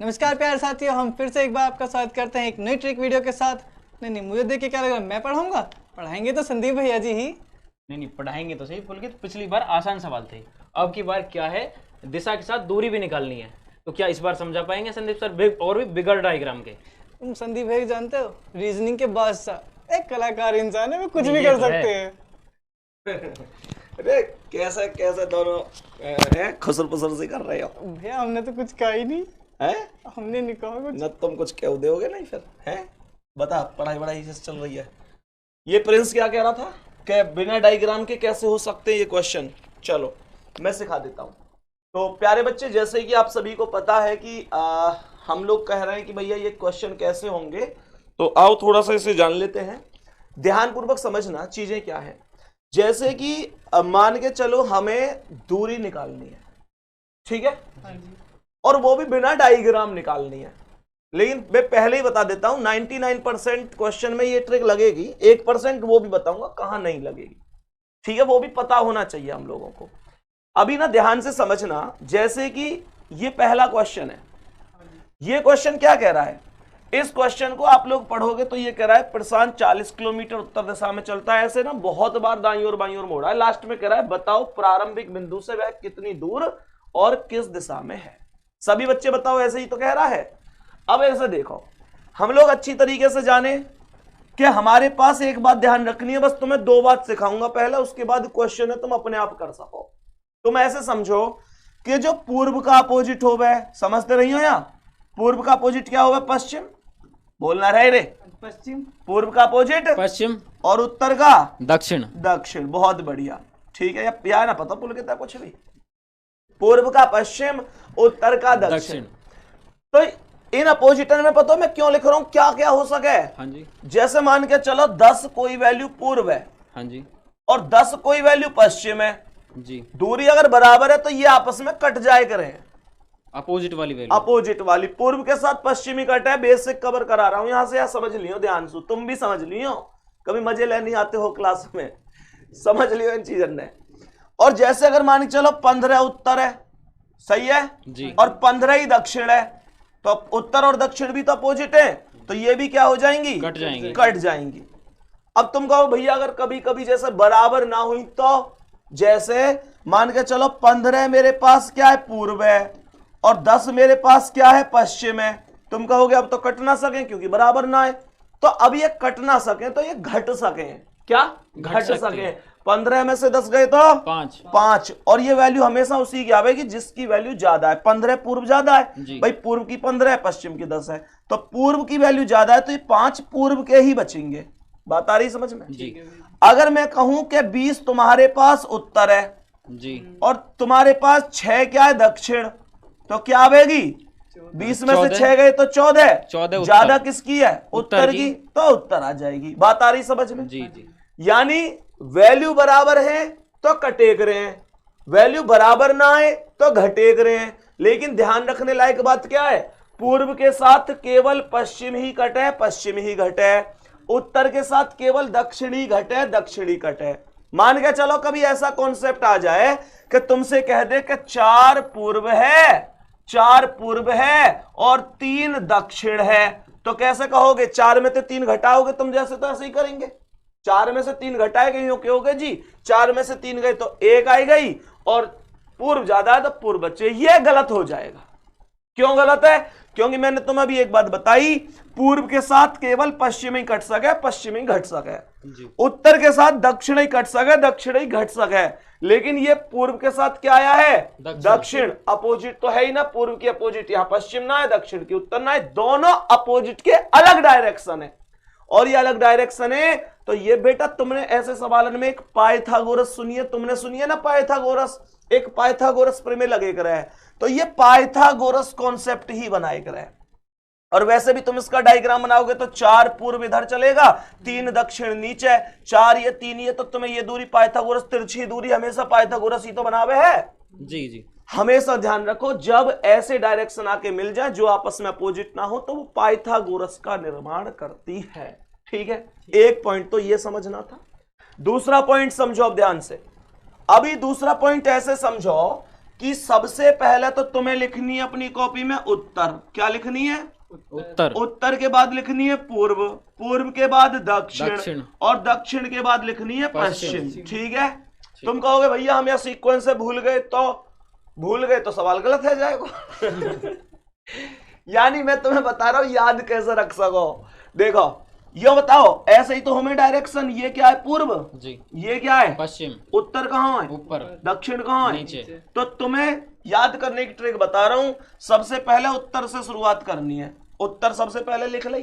नमस्कार प्यारे साथियों, हम फिर से एक बार आपका स्वागत करते हैं एक नई ट्रिक वीडियो के साथ। नहीं, मुझे देख के क्या लग रहा है, मैं पढ़ाऊंगा? पढ़ाएंगे तो संदीप भैया जी ही। नहीं पढ़ाएंगे तो सही। पुलकित, पिछली बार आसान सवाल थे, अब की बार क्या है, दिशा के साथ दूरी भी निकालनी है। तो क्या इस बार समझा पाएंगे संदीप सर, और भी बिगड़ डायग्राम के? तुम संदीप भैया जानते हो, रीजनिंग के बादशाह, एक कलाकार इंसान है, वो कुछ भी कर सकते हैं। अरे कैसे कैसे दोनों खुसर पुसर से कर रहे हो? भैया हमने तो कुछ कहा ही नहीं हैं? हमने नहीं कहा कुछ। न तुम कुछ कह दोगे नहीं फिर हैं? बता, पढ़ाई वढ़ाई कैसे चल रही है? ये प्रिंस क्या कह रहा था कि बिना डायग्राम के कैसे हो सकते हैं ये क्वेश्चन। चलो मैं सिखा देता हूँ। तो प्यारे बच्चे, जैसे कि आप सभी को पता है कि हम लोग कह रहे हैं कि भैया ये क्वेश्चन कैसे होंगे, तो आओ थोड़ा सा इसे जान लेते हैं। ध्यानपूर्वक समझना चीजें क्या है। जैसे कि मान के चलो हमें दूरी निकालनी है, ठीक है, और वो भी बिना डायग्राम निकालनी है। लेकिन मैं पहले ही बता देता हूं 99% क्वेश्चन में ये ट्रिक लगेगी, 1% वो भी बताऊंगा कहां नहीं लगेगी, ठीक है, वो भी पता होना चाहिए हम लोगों को। अभी ना ध्यान से समझना, जैसे कि ये पहला क्वेश्चन है। ये क्वेश्चन क्या कह रहा है? इस क्वेश्चन को आप लोग पढ़ोगे तो ये कह रहा है प्रशांत 40 किलोमीटर उत्तर दिशा में चलता है। ऐसे ना बहुत बार दाईं और बाईं ओर मोड़ा है। लास्ट में कह रहा है बताओ प्रारंभिक बिंदु से वह कितनी दूर और किस दिशा में है। सभी बच्चे बताओ, ऐसे ही तो कह रहा है। अब ऐसे देखो, हम लोग अच्छी तरीके से जाने कि हमारे पास एक बात ध्यान रखनी है, बस तुम्हें दो बात सिखाऊंगा पहले, उसके बाद क्वेश्चन है तुम अपने आप कर सको। तुम ऐसे समझो कि जो पूर्व का अपोजिट हो वह, समझते रही हो यहां, पूर्व का अपोजिट क्या होगा? पश्चिम। बोलना रहे रे, पश्चिम। पूर्व का अपोजिट पश्चिम, और उत्तर का दक्षिण। दक्षिण, बहुत बढ़िया, ठीक है। या ना पता पुलकित है कुछ भी, पूर्व का पश्चिम, उत्तर का दक्षिण। तो इन अपोजिटर में पता मैं क्यों लिख रहा हूं, क्या क्या हो सके। हाँ जी। जैसे मान के चलो 10 कोई वैल्यू पूर्व है, हाँ जी, और 10 कोई वैल्यू पश्चिम है जी। दूरी अगर बराबर है तो ये आपस में कट जाए करें। अपोजिट वाली वैल्यू, अपोजिट वाली पूर्व के साथ पश्चिमी कट है। बेसिक कवर करा रहा हूं यहां से, या समझ लियो ध्यान से, तुम भी समझ लियो, कभी मजे लेने आते हो क्लास में, समझ लियो इन चीजों ने। और जैसे अगर मान के चलो 15 उत्तर है, सही है जी, और 15 ही दक्षिण है, तो उत्तर और दक्षिण भी तो अपोजिट है, तो ये भी क्या हो जाएंगी? कट जाएंगी। कट जाएंगी। अब तुम कहो भैया अगर कभी कभी जैसे बराबर ना हुई तो, जैसे मान के चलो 15 मेरे पास क्या है? पूर्व है, और 10 मेरे पास क्या है? पश्चिम है। तुम कहोगे अब तो कट ना सके क्योंकि बराबर ना है। तो अब ये कट ना सके तो ये घट सके, क्या घट सके। 15 में से 10 गए तो 5, और ये वैल्यू हमेशा उसी की आवेगी जिसकी वैल्यू ज्यादा है। 15 पूर्व ज्यादा है भाई, पूर्व की 15 है, पश्चिम की 10 है, तो पूर्व की वैल्यू ज्यादा है, तो ये 5 पूर्व के ही बचेंगे। बात आ रही समझ में जी। अगर मैं कहूं कि 20 तुम्हारे पास उत्तर है जी, और तुम्हारे पास 6 क्या है? दक्षिण, तो क्या आवेगी? 20 में से 6 गए तो 14 ज्यादा किसकी है? उत्तर की, तो उत्तर आ जाएगी। बात आ रही समझ में? जी जी। यानी वैल्यू बराबर है तो कटेक रहे हैं, वैल्यू बराबर ना है तो घटेक रहे हैं। लेकिन ध्यान रखने लायक बात क्या है? पूर्व के साथ केवल पश्चिम ही कटे, पश्चिम ही घटे, उत्तर के साथ केवल दक्षिण ही घटे, दक्षिण ही कटे। मान के चलो कभी ऐसा कॉन्सेप्ट आ जाए कि तुमसे कह दे कि 4 पूर्व है, 4 पूर्व है और 3 दक्षिण है, तो कैसे कहोगे? 4 में से 3 घटाओगे तुम, जैसे तो ऐसे ही करेंगे। 4 में से 3 घटाए गई हो, क्यों जी? 4 में से 3 गए तो 1 आई गई, और पूर्व ज्यादा है तो पूर्व बचे। ये गलत हो जाएगा। क्यों गलत है? क्योंकि मैंने तुम्हें अभी एक बात बताई, पूर्व के साथ केवल पश्चिम ही कट सके, पश्चिम ही घट सके, उत्तर के साथ दक्षिण ही कट सके, दक्षिण ही घट सके। लेकिन ये पूर्व के साथ क्या आया है? दक्षिण। अपोजिट तो है ही ना, पूर्व की अपोजिट यहां पश्चिम ना है, दक्षिण की उत्तर ना है, दोनों अपोजिट के अलग डायरेक्शन है। और ये अलग डायरेक्शन है तो ये बेटा तुमने ऐसे सवालन में एक पाइथागोरस सुनिए, तुमने सुनिए ना पाइथागोरस, एक पाइथागोरस प्रमेय लगे कर है, तो ये पाइथागोरस कॉन्सेप्ट ही बनाए कर है। और वैसे भी तुम इसका डायग्राम बनाओगे तो 4 पूर्व इधर चलेगा, 3 दक्षिण नीचे, 4 ये 3 ये, तो तुम्हें ये दूरी पाइथागोरस, तिरछी दूरी हमेशा पाइथागोरस ही तो बनावे है। जी जी। हमेशा ध्यान रखो, जब ऐसे डायरेक्शन आके मिल जाए जो आपस में अपोजिट ना हो तो वो पाइथागोरस का निर्माण करती है। ठीक है, एक पॉइंट तो ये समझना था। दूसरा पॉइंट समझो अब ध्यान से। अभी दूसरा पॉइंट ऐसे समझो कि सबसे पहले तो तुम्हें लिखनी है अपनी कॉपी में उत्तर। क्या लिखनी है? उत्तर। उत्तर के बाद लिखनी है पूर्व, पूर्व के बाद दक्षिण, दक्षिण। और दक्षिण के बाद लिखनी है पश्चिम। पश्चिम। ठीक है। तुम कहोगे भैया हम यह सीक्वेंस से भूल गए तो सवाल गलत है जाएगा। यानी मैं तुम्हें बता रहा हूं याद कैसे रख सको। देखो ये बताओ, ऐसे ही तो हमें डायरेक्शन, ये क्या है? पूर्व जी। ये क्या है? पश्चिम। उत्तर कहाँ है? ऊपर। दक्षिण कहाँ है? नीचे। तो तुम्हें याद करने की ट्रिक बता रहा हूं। सबसे पहले उत्तर से शुरुआत करनी है। उत्तर सबसे पहले लिख ली,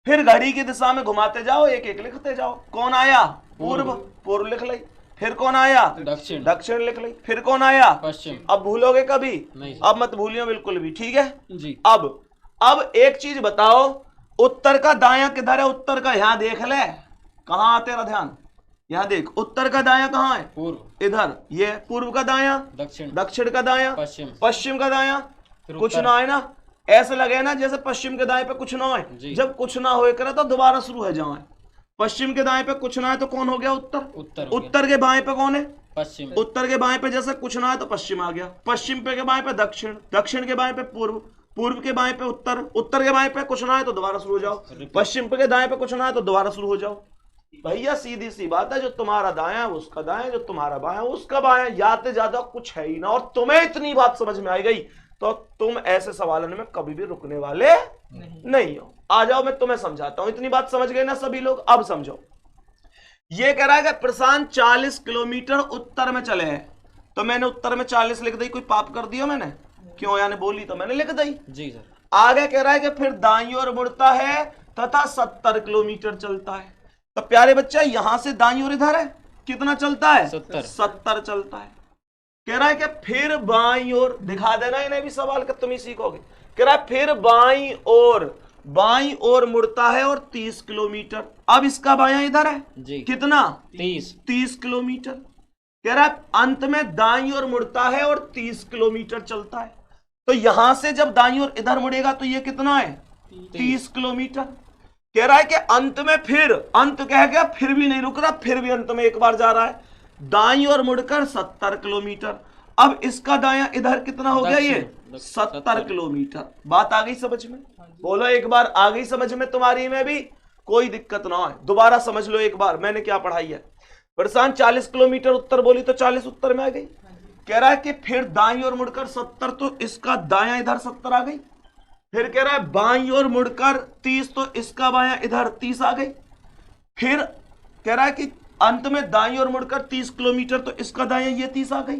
फिर घड़ी की दिशा में घुमाते जाओ, एक एक लिखते जाओ। कौन आया? पूर्व, पूर्व लिख ली। फिर कौन आया? दक्षिण। दक्षिण लिख ली। फिर कौन आया? पश्चिम। अब भूलोगे कभी? नहीं। अब मत भूलियो बिल्कुल भी। ठीक है जी। अब एक चीज बताओ, उत्तर का दायां किधर है? उत्तर का यहां देख ले। कहां तेरा ध्यान? यहां देख, उत्तर का दायां कहां है? पूर्व। इधर। ये पूर्व का दायां, दक्षिण। दक्षिण का दायां, पश्चिम। पश्चिम का दायां। फिर कुछ उत्तर। ना है ना? ऐसे लगे ना जैसे पश्चिम के दाएं पे कुछ ना जी। है। जब कुछ ना होए करे तो दोबारा शुरू हो जाए। पश्चिम के दाएं पे कुछ ना है तो कौन हो गया? उत्तर। उत्तर हो गया। उत्तर के बाएं पे कौन है? पश्चिम। उत्तर के बाएं पे जैसे कुछ ना है तो पश्चिम आ गया। पश्चिम पे के बाएं पे दक्षिण, दक्षिण के बाएं पे पूर्व, पूर्व के बाएं पे उत्तर, उत्तर के बाएं पे कुछ ना है तो दोबारा शुरू हो जाओ। पश्चिम पे के दाएं पे कुछ ना है तो दोबारा शुरू हो जाओ। भैया सीधी सी बात है, जो तुम्हारा दायां है उसका दायां, जो तुम्हारा बायां है उसका बायां। याद ज्यादा कुछ है ही ना। और तुम्हें इतनी बात समझ में आ गई तो तुम ऐसे सवालों में कभी भी रुकने वाले नहीं हो। आ जाओ मैं तुम्हें समझाता हूं। इतनी बात समझ गए ना सभी लोग? अब समझो। ये कह रहा है कि प्रशांत 40 किलोमीटर उत्तर में चले हैं, तो मैंने उत्तर में 40 लिख दी। कोई पाप कर दिया मैंने? क्यों? यानी बोली तो मैंने लिख दी। जी सर। आगे कह रहा है कि फिर दाईं ओर मुड़ता है तथा 70 किलोमीटर चलता है। तो प्यारे बच्चा यहां से दाईं ओर इधर है, कितना चलता है? 70 चलता है। कह रहा है कि फिर बाईं ओर, दिखा देना इन्हें भी सवाल का, तुम ही सीखोगे। कह रहा है फिर बाईं ओर मुड़ता है और 30 किलोमीटर। अब इसका बायां इधर है जी। कितना? 30 किलोमीटर। कह रहा है अंत में दाईं ओर मुड़ता है और 30 किलोमीटर चलता है। तो यहां से जब दाईं ओर इधर मुड़ेगा तो ये कितना है? 30 किलोमीटर। कह रहा है कि अंत में, फिर अंत कह गया, फिर भी नहीं रुक रहा, फिर भी अंत में एक बार जा रहा है। दाईं ओर मुड़कर 70 किलोमीटर। अब इसका दायां इधर कितना हो गया? ये 70 किलोमीटर। बात आ गई समझ में? बोलो एक बार, आ गई समझ में तुम्हारी में भी? कोई दिक्कत ना है, दोबारा समझ लो एक बार मैंने क्या पढ़ाई है। प्रशांत 40 किलोमीटर उत्तर बोली तो 40 उत्तर में आ गई। कह रहा है कि फिर दाईं ओर मुड़कर 70, तो इसका दायां इधर 70 आ गई। फिर कह रहा है बाईं ओर मुड़कर 30, तो इसका बायां इधर 30 आ गई। फिर कह रहा है कि अंत में दाईं ओर मुड़कर 30 किलोमीटर, तो इसका दायां ये 30 आ गई।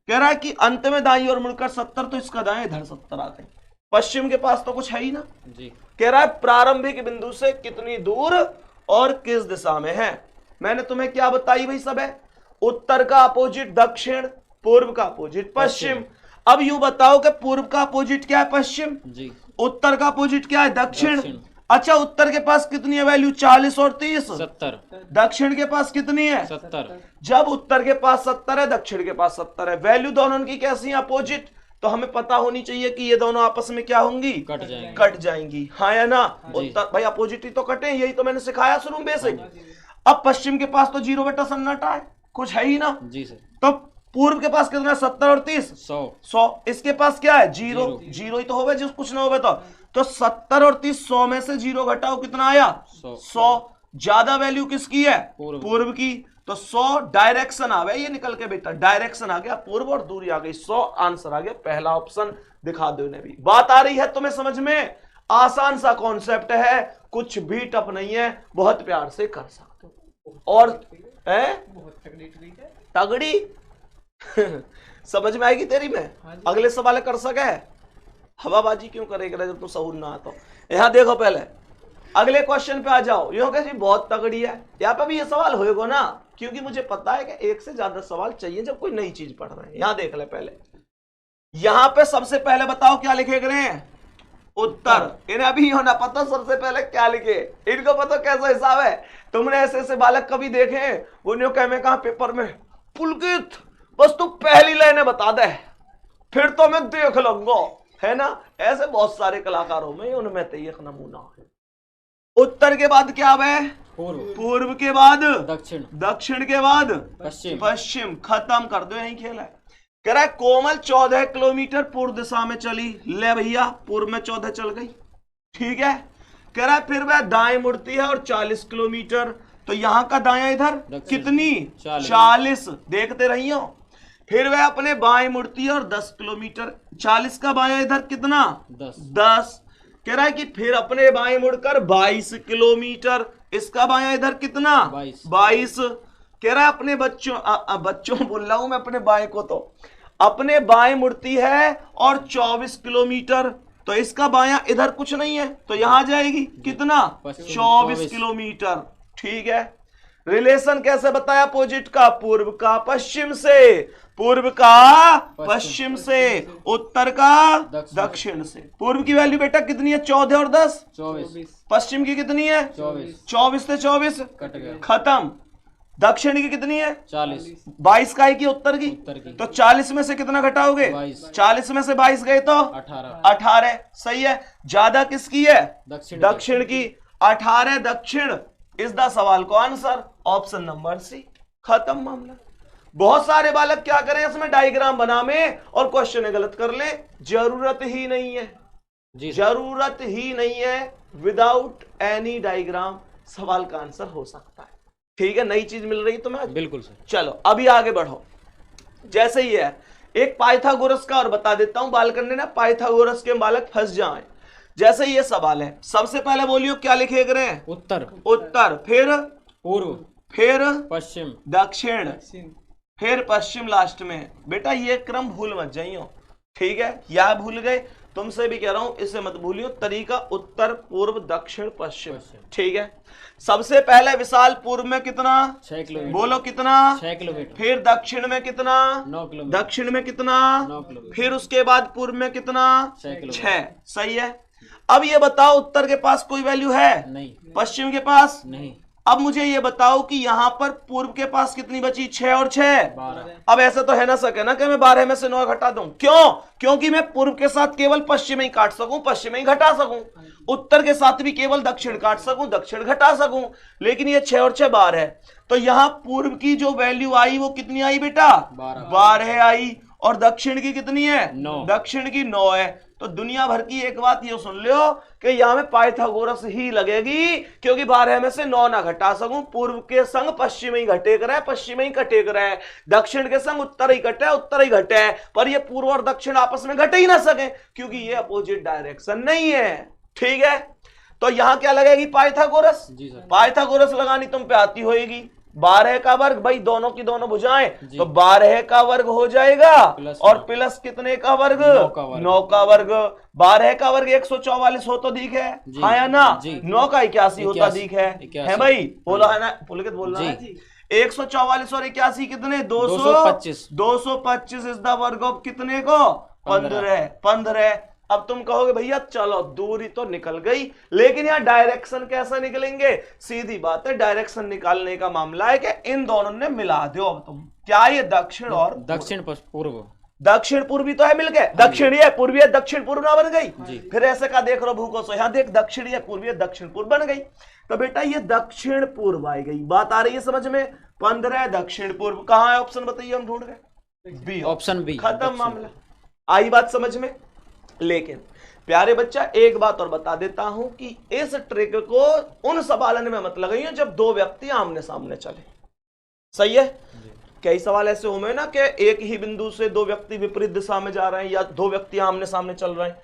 कह रहा है कि अंत में दाईं ओर मुड़कर 70, तो इसका दायां इधर 70 आ गई। पश्चिम के पास तो कुछ है ही ना जी। कह रहा है प्रारंभिक बिंदु से कितनी दूर और किस दिशा में है। मैंने तुम्हें क्या बताई भाई सब है? उत्तर का अपोजिट दक्षिण, पूर्व का अपोजिट पश्चिम। अब यूं बताओ कि पूर्व का अपोजिट क्या है? पश्चिम जी। उत्तर का अपोजिट क्या है? दक्षिण। अच्छा उत्तर के पास कितनी है वैल्यू? 40 और 30 70। दक्षिण के पास कितनी है? 70। जब उत्तर के पास 70 है, दक्षिण के पास 70 है, वैल्यू दोनों की कैसी है? अपोजिट। तो हमें पता होनी चाहिए कि ये दोनों आपस में क्या होंगी? कट जाएंगी। हाँ या ना? उत्तर भाई अपोजिट ही तो कटे, यही तो मैंने सिखाया शुरू में से। अब पश्चिम के पास तो 0/सन्नाटा है, कुछ है ही ना जी सर। तो पूर्व के पास कितना है? 70 और 30 100। इसके पास क्या है? 0 ही तो होगा, जिस कुछ ना होगा तो 70 और 30 100 में से 0 घटाओ, कितना आया? 100। ज्यादा वैल्यू किसकी है? पूर्व की। तो 100 डायरेक्शन आ गया, ये निकल के बेटा डायरेक्शन आ गया पूर्व और दूरी आ गई 100। आंसर आ गया पहला ऑप्शन। दिखा दो इन्हें भी। बात आ रही है तुम्हें समझ में? आसान सा कॉन्सेप्ट है, कुछ भी टफ नहीं है, बहुत प्यार से कर सकते हो। और तगड़ी समझ में आएगी तेरी में? अगले सवाल कर सके? हवाबाजी क्यों करेगा जब तू सहूर ना आता? यहां देखो, पहले अगले क्वेश्चन पे आ जाओ। यो जी बहुत तगड़ी है, यहाँ पे भी ये सवाल होएगा ना, क्योंकि मुझे पता है कि एक से ज्यादा सवाल चाहिए जब कोई नई चीज पढ़ रहे हैं। यहां देख ले पहले, यहां पे सबसे पहले बताओ क्या लिखे गए हैं? उत्तर। इन्हें अभी होना पता सबसे पहले क्या लिखे, इनको पता कैसा हिसाब है। तुमने ऐसे ऐसे बालक कभी देखे? वो न्यू कह में कहा पेपर में, पुलकित बस तू पहली लाइन बता दे फिर तो मैं देख लूंगा, है ना? ऐसे बहुत सारे कलाकारों में, उनमें तो एक नमूना है। उत्तर के बाद क्या है? पूर्व के बाद दक्षिण के बाद पश्चिम। खत्म कर दो, यही खेल है। कह रहा है कोमल 14 किलोमीटर पूर्व दिशा में चली। ले भैया, पूर्व में 14 चल गई, ठीक है। कह रहा है फिर वह दाएं मुड़ती है और 40 किलोमीटर, तो यहां का दायां इधर कितनी 40, देखते रहियो। फिर वह अपने बाएं मुड़ती है और 10 किलोमीटर, 40 का बायां इधर कितना 10। कह रहा है कि फिर अपने बाएं मुड़कर 22 किलोमीटर, इसका बायां इधर कितना 22। कह रहा है अपने बच्चों बोल रहा हूं मैं, अपने बाएं को तो अपने बाएं मुड़ती है और 24 किलोमीटर, तो इसका बायां इधर कुछ नहीं है, तो यहां जाएगी कितना 24 किलोमीटर, ठीक है। रिलेशन कैसे बताया अपोजिट का, पूर्व का पश्चिम से, पूर्व का पश्चिम से, उत्तर का दक्षिण से। पूर्व की वैल्यू बेटा कितनी है 14 और 10 24, पश्चिम की कितनी है 24 से 24 कट गया, खत्म। दक्षिण की कितनी है 40, 22 का है कि उत्तर की, तो 40 में से कितना घटाओगे 40 में से 22 गए तो 18, सही है। ज्यादा किसकी है दक्षिण की, 18 दक्षिण इज द सवाल को आंसर ऑप्शन नंबर सी, खत्म मामला। बहुत सारे बालक क्या करें इसमें डायग्राम बना में और क्वेश्चन गलत कर ले, जरूरत ही नहीं है जी जरूरत ही नहीं है। विदाउट एनी डायग्राम सवाल का आंसर हो सकता है, ठीक है। नई चीज मिल रही तुम्हें, बिल्कुल सर। चलो अभी आगे बढ़ो। जैसे ही है एक पाइथागोरस का और बता देता हूं, बालक ने ना पाइथागोरस के बालक फंस जाएं। जैसे ये सवाल है, सबसे पहले बोलियो क्या लिखे गए हैं, उत्तर, उत्तर, फिर पूर्व, फिर पश्चिम, दक्षिण, फिर पश्चिम लास्ट में। बेटा ये क्रम भूल मत जाइयो, ठीक है। या भूल गए, तुमसे भी कह रहा हूं इसे मत भूलियो। तरीका उत्तर पूर्व दक्षिण पश्चिम, ठीक है। सबसे पहले विशाल पूर्व में कितना 6 किलोमीटर, बोलो कितना 6 किलोमीटर, फिर दक्षिण में कितना 9 किलोमीटर, दक्षिण में कितना 9 किलोमीटर, फिर उसके बाद पूर्व में कितना 6 किलोमीटर, 6, सही है। अब ये बताओ उत्तर के पास कोई वैल्यू है नहीं, पश्चिम के पास नहीं, अब मुझे ये बताओ कि यहां पर पूर्व के पास कितनी बची 6 और 6 12। अब ऐसा तो है ना सके ना कि मैं 12 में से 9 घटा दूं, क्यों, क्योंकि मैं पूर्व के साथ केवल पश्चिम ही काट सकूं, पश्चिम ही घटा सकूं, उत्तर के साथ भी केवल दक्षिण काट सकूं, दक्षिण घटा सकूं, लेकिन ये 6 और 6 12 है। तो यहां पूर्व की जो वैल्यू आई वो कितनी आई बेटा 12 आई, और दक्षिण की कितनी है 9, दक्षिण की 9 है। तो दुनिया भर की एक बात ये सुन लो कि यहां में पाइथागोरस ही लगेगी, क्योंकि 12 में से 9 ना घटा सकूं। पूर्व के संग पश्चिम ही घटे करे, पश्चिम ही घटे करे, दक्षिण के संग उत्तर ही घटे, उत्तर ही घटे, पर ये पूर्व और दक्षिण आपस में घटे ही ना सके, क्योंकि ये अपोजिट डायरेक्शन नहीं है, ठीक है। तो यहां क्या लगेगी पाइथागोरस, पाइथागोरस लगानी तुम पे आती होगी। 12 का वर्ग भाई दोनों की दोनों भुजाएं, तो 12 का वर्ग हो जाएगा, और प्लस कितने का वर्ग 9 का वर्ग। 12 का वर्ग 144 हो तो दिख है, हाँ या ना, 9 का 81 होता दिख है भाई, बोला है ना, पुलकित बोलना है। 144 और 81 कितने 225, 225 इज द वर्ग ऑफ कितने को 15। अब तुम कहोगे भैया चलो दूरी तो निकल गई, लेकिन यहाँ डायरेक्शन कैसे निकलेंगे, सीधी बात है, डायरेक्शन निकालने का मामला है कि इन दोनों ने मिला दो। अब तुम क्या ये दक्षिण और दक्षिण पूर्व, दक्षिण पूर्वी तो है मिल गए, दक्षिण है पूर्वी है दक्षिण पूर्व ना बन गई। फिर ऐसे का देख लो भूखो सो, यहाँ देख दक्षिण है पूर्वी है दक्षिण पूर्व बन गई। तो बेटा ये दक्षिण पूर्व आई गई, बात आ रही है समझ में। 15 दक्षिण पूर्व, कहाँ है ऑप्शन बताइए, हम ढूंढ रहे बी, ऑप्शन बी, खत्म मामला। आई बात समझ में। लेकिन प्यारे बच्चा एक बात और बता देता हूं कि इस ट्रिक को उन सवालन में मत लगाइए जब दो व्यक्ति आमने सामने चले, सही है। कई सवाल ऐसे होंगे ना कि एक ही बिंदु से दो व्यक्ति विपरीत दिशा में जा रहे हैं या दो व्यक्ति आमने सामने चल रहे हैं,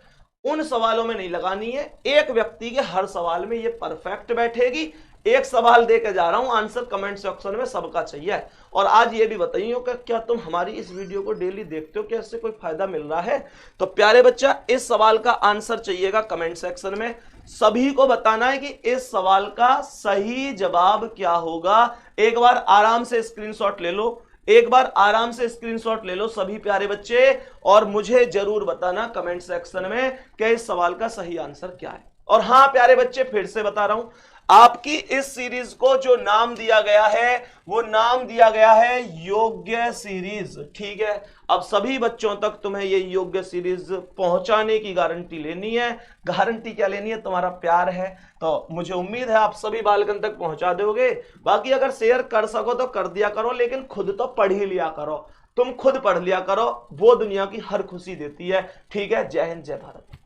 उन सवालों में नहीं लगानी है। एक व्यक्ति के हर सवाल में ये परफेक्ट बैठेगी। एक सवाल दे के जा रहा हूं, आंसर कमेंट सेक्शन में सबका चाहिए। और आज ये भी बताइए कि क्या तुम हमारी इस वीडियो को डेली देखते हो, क्या इससे कोई फायदा मिल रहा है। तो प्यारे बच्चा इस सवाल का आंसर चाहिएगा कमेंट सेक्शन में, सभी को बताना है कि इस सवाल का सही जवाब क्या होगा। एक बार आराम से स्क्रीनशॉट ले लो, एक बार आराम से स्क्रीनशॉट ले लो सभी प्यारे बच्चे, और मुझे जरूर बताना कमेंट सेक्शन में कि इस सवाल का सही आंसर क्या है। और हां प्यारे बच्चे फिर से बता रहा हूं, आपकी इस सीरीज को जो नाम दिया गया है वो नाम दिया गया है योग्य सीरीज, ठीक है। अब सभी बच्चों तक तुम्हें ये योग्य सीरीज पहुंचाने की गारंटी लेनी है। गारंटी क्या लेनी है, तुम्हारा प्यार है, तो मुझे उम्मीद है आप सभी बालकन तक पहुंचा दोगे। बाकी अगर शेयर कर सको तो कर दिया करो, लेकिन खुद तो पढ़ ही लिया करो। तुम खुद पढ़ लिया करो, वो दुनिया की हर खुशी देती है। ठीक है, जय हिंद जय भारत।